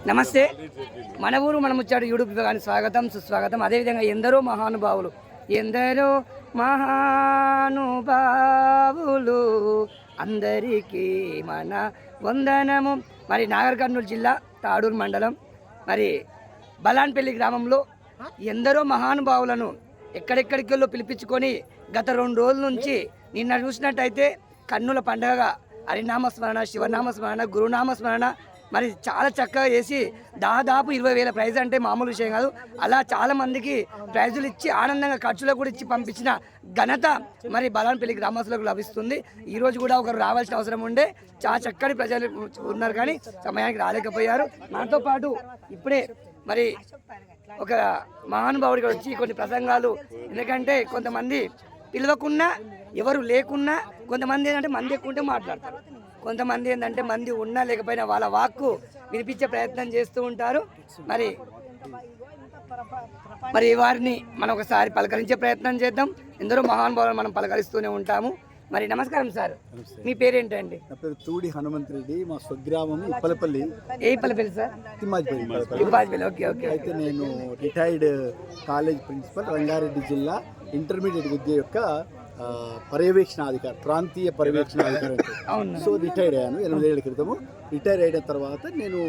నమస్తే. మన ఊరు మన ముచ్చాడు యూట్యూబ్ విభాగానికి స్వాగతం సుస్వాగతం. అదేవిధంగా ఎందరో మహానుభావులు అందరికీ మన వందనము. మరి నాగర్ కర్నూలు జిల్లా తాడూరు మండలం మరి బలాన్పల్లి గ్రామంలో ఎందరో మహానుభావులను ఎక్కడెక్కడికెళ్ళో పిలిపించుకొని గత 2 రోజుల నుంచి నిన్న చూసినట్టయితే కన్నుల పండగగా హరినామస్మరణ, శివనామస్మరణ, గురునామస్మరణ మరి చాలా చక్కగా చేసి దాదాపు 20,000 ప్రైజ్ అంటే మామూలు విషయం కాదు. అలా చాలామందికి ప్రైజులు ఇచ్చి ఆనందంగా ఖర్చులు కూడా ఇచ్చి పంపించిన ఘనత మరి బలాన్పల్లి గ్రామస్తులకు లభిస్తుంది. ఈరోజు కూడా ఒకరు రావాల్సిన అవసరం ఉండే, చాలా చక్కటి ప్రజలు ఉన్నారు కానీ సమయానికి రాలేకపోయారు. మనతో పాటు ఇప్పుడే మరి ఒక మహానుభావుడిగా వచ్చి కొన్ని ప్రసంగాలు, ఎందుకంటే కొంతమంది పిలవకున్నా ఎవరు లేకున్నా, కొంతమంది ఏంటంటే మంది ఎక్కువ ఉంటే మాట్లాడతారు, కొంతమంది ఏంటంటే మంది ఉన్నా లేకపోయినా వాళ్ళ వాక్కు వినిపించే ప్రయత్నం చేస్తూ ఉంటారు. మరి వారిని మనం ఒకసారి పలకరించే ప్రయత్నం చేద్దాం. ఎందరో మహానుభావులు మనం పలకరిస్తూనే ఉంటాము. మరి నమస్కారం సార్, మీ పేరేంటండి? నా పేరు తూడి హనుమంత్ రెడ్డి. మా స్వగ్రామం ఇప్పలపల్లి. ఏ Ippalapalli sir? Thimmajipalli. Okay okay. అయితే నేను రిటైర్డ్ కాలేజ్ ప్రిన్సిపల్, రంగారెడ్డి జిల్లా ఇంటర్మీడియట్ విద్య యొక్క పర్యవేక్షణాధికారి, ప్రాంతీయ పర్యవేక్షణాధికారి. సో రిటైర్డ్ అయ్యాను 8 ఏళ్ల క్రితము. రిటైర్ అయిన తర్వాత నేను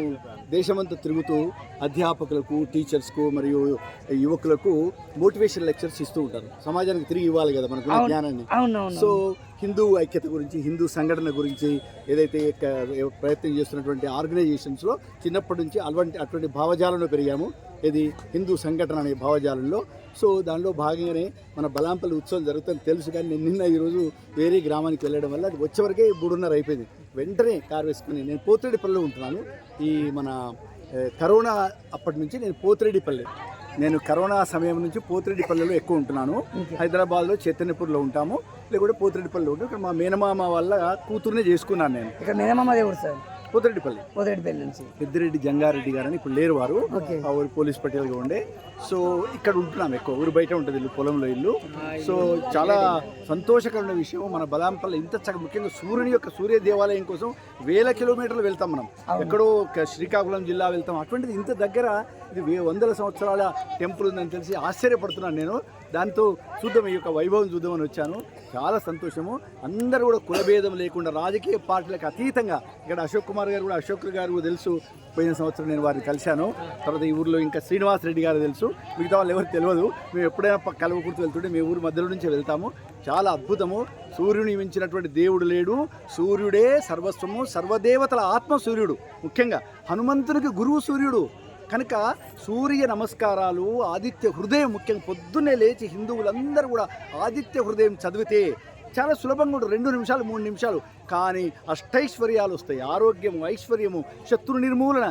దేశమంతా తిరుగుతూ అధ్యాపకులకు, టీచర్స్కు మరియు యువకులకు మోటివేషన్ లెక్చర్స్ ఇస్తూ ఉంటాను. సమాజానికి తిరిగి ఇవ్వాలి కదా మనకు జ్ఞానాన్ని. సో హిందూ ఐక్యత గురించి, హిందూ సంఘటన గురించి ఏదైతే ప్రయత్నం చేస్తున్నటువంటి ఆర్గనైజేషన్స్లో చిన్నప్పటి నుంచి అటువంటి భావజాలంలో పెరిగాము. ఇది హిందూ సంఘటన అనే భావజాలంలో. సో దానిలో భాగంగానే మన బలాంపల్లి ఉత్సవం జరుగుతుందని తెలుసు, కానీ నేను నిన్న ఈరోజు వేరే గ్రామానికి వెళ్ళడం వల్ల అది వచ్చేవరకే 3:30 అయిపోయింది. వెంటనే కారు వేసుకుని నేను పోతిరెడ్డిపల్లిలో ఉంటున్నాను. ఈ మన కరోనా అప్పటి నుంచి నేను కరోనా సమయం నుంచి పోతిరెడ్డిపల్లిలో ఎక్కువ ఉంటున్నాను. హైదరాబాద్లో చైతన్యపూర్లో ఉంటాము, లేకుంటే పోతిరెడ్డిపల్లిలో ఉంటాం. ఇక్కడ మా మేనమామ వల్ల కూతురునే చేసుకున్నాను నేను. ఇక్కడ మేనమామ దేవుడు సార్ పోతిరెడ్డిపల్లి నుంచి పెద్దిరెడ్డి జంగారెడ్డి గారని ఇప్పుడు లేరు వారు, పోలీస్ పటేల్గా ఉండే. సో ఇక్కడ ఉంటున్నాం ఎక్కువ, ఊరు బయట ఉంటుంది ఇల్లు, పొలంలో ఇల్లు. సో చాలా సంతోషకరమైన విషయం. మన బలాంపల్లి ఇంత ముఖ్యంగా సూర్యుని యొక్క సూర్య దేవాలయం కోసం 1000 కిలోమీటర్లు వెళ్తాం మనం. ఎక్కడో శ్రీకాకుళం జిల్లా వెళ్తాం. అటువంటిది ఇంత దగ్గర ఇది 100 సంవత్సరాల టెంపుల్ ఉందని తెలిసి ఆశ్చర్యపడుతున్నాను నేను. దాంతో చూద్దాం, ఈ యొక్క వైభవం చూద్దామని వచ్చాను. చాలా సంతోషము. అందరూ కూడా కులభేదం లేకుండా రాజకీయ పార్టీలకు అతీతంగా, ఇక్కడ అశోక్ గారు తెలుసు, పోయిన సంవత్సరం నేను వారిని కలిశాను. తర్వాత ఈ ఊరిలో ఇంకా శ్రీనివాస్ రెడ్డి గారు తెలుసు, మిగతా వాళ్ళు ఎవరు తెలియదు. మేము ఎప్పుడైనా కలవకుర్తి వెళ్తుంటే మేము ఊరి మధ్యలో నుంచే వెళ్తాము. చాలా అద్భుతము. సూర్యుని మించినటువంటి దేవుడు లేడు. సూర్యుడే సర్వస్వము, సర్వదేవతల ఆత్మ సూర్యుడు. ముఖ్యంగా హనుమంతునికి గురువు సూర్యుడు కనుక సూర్య నమస్కారాలు, ఆదిత్య హృదయం ముఖ్యంగా పొద్దున్నే లేచి హిందువులందరూ కూడా ఆదిత్య హృదయం చదివితే చాలా సులభంగా ఉంటుంది. 2 నిమిషాలు 3 నిమిషాలు, కానీ అష్టైశ్వర్యాలు వస్తాయి. ఆరోగ్యము, ఐశ్వర్యము, శత్రు నిర్మూలన.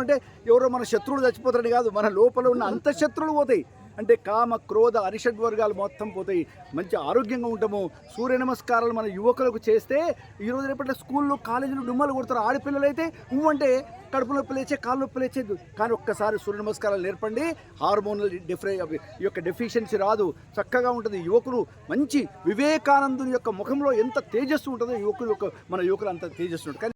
అంటే ఎవరో మన శత్రువులు చచ్చిపోతారని కాదు, మన లోపల ఉన్న అంతఃశత్రువులు పోతాయి. అంటే కామ, క్రోధ, అరిషడ్ వర్గాలు మొత్తం పోతాయి. మంచి ఆరోగ్యంగా ఉంటాము. సూర్య నమస్కారాలు మన యువకులకు చేస్తే ఈరోజు రేపట్లో స్కూల్లో, కాలేజీలు డుమ్మలు కొడతారు. ఆడపిల్లలు అయితే అంటే కడుపు నొప్పి లేచే, కాళ్ళు నొప్పి లేచేది. కానీ ఒక్కసారి సూర్య నమస్కారాలు నేర్పండి, హార్మోనల్ ఈ యొక్క డెఫిషియన్సీ రాదు, చక్కగా ఉంటుంది. యువకులు మంచి వివేకానందుని యొక్క ముఖంలో ఎంత తేజస్సు ఉంటుందో మన యువకులు అంత తేజస్సు ఉంటుంది.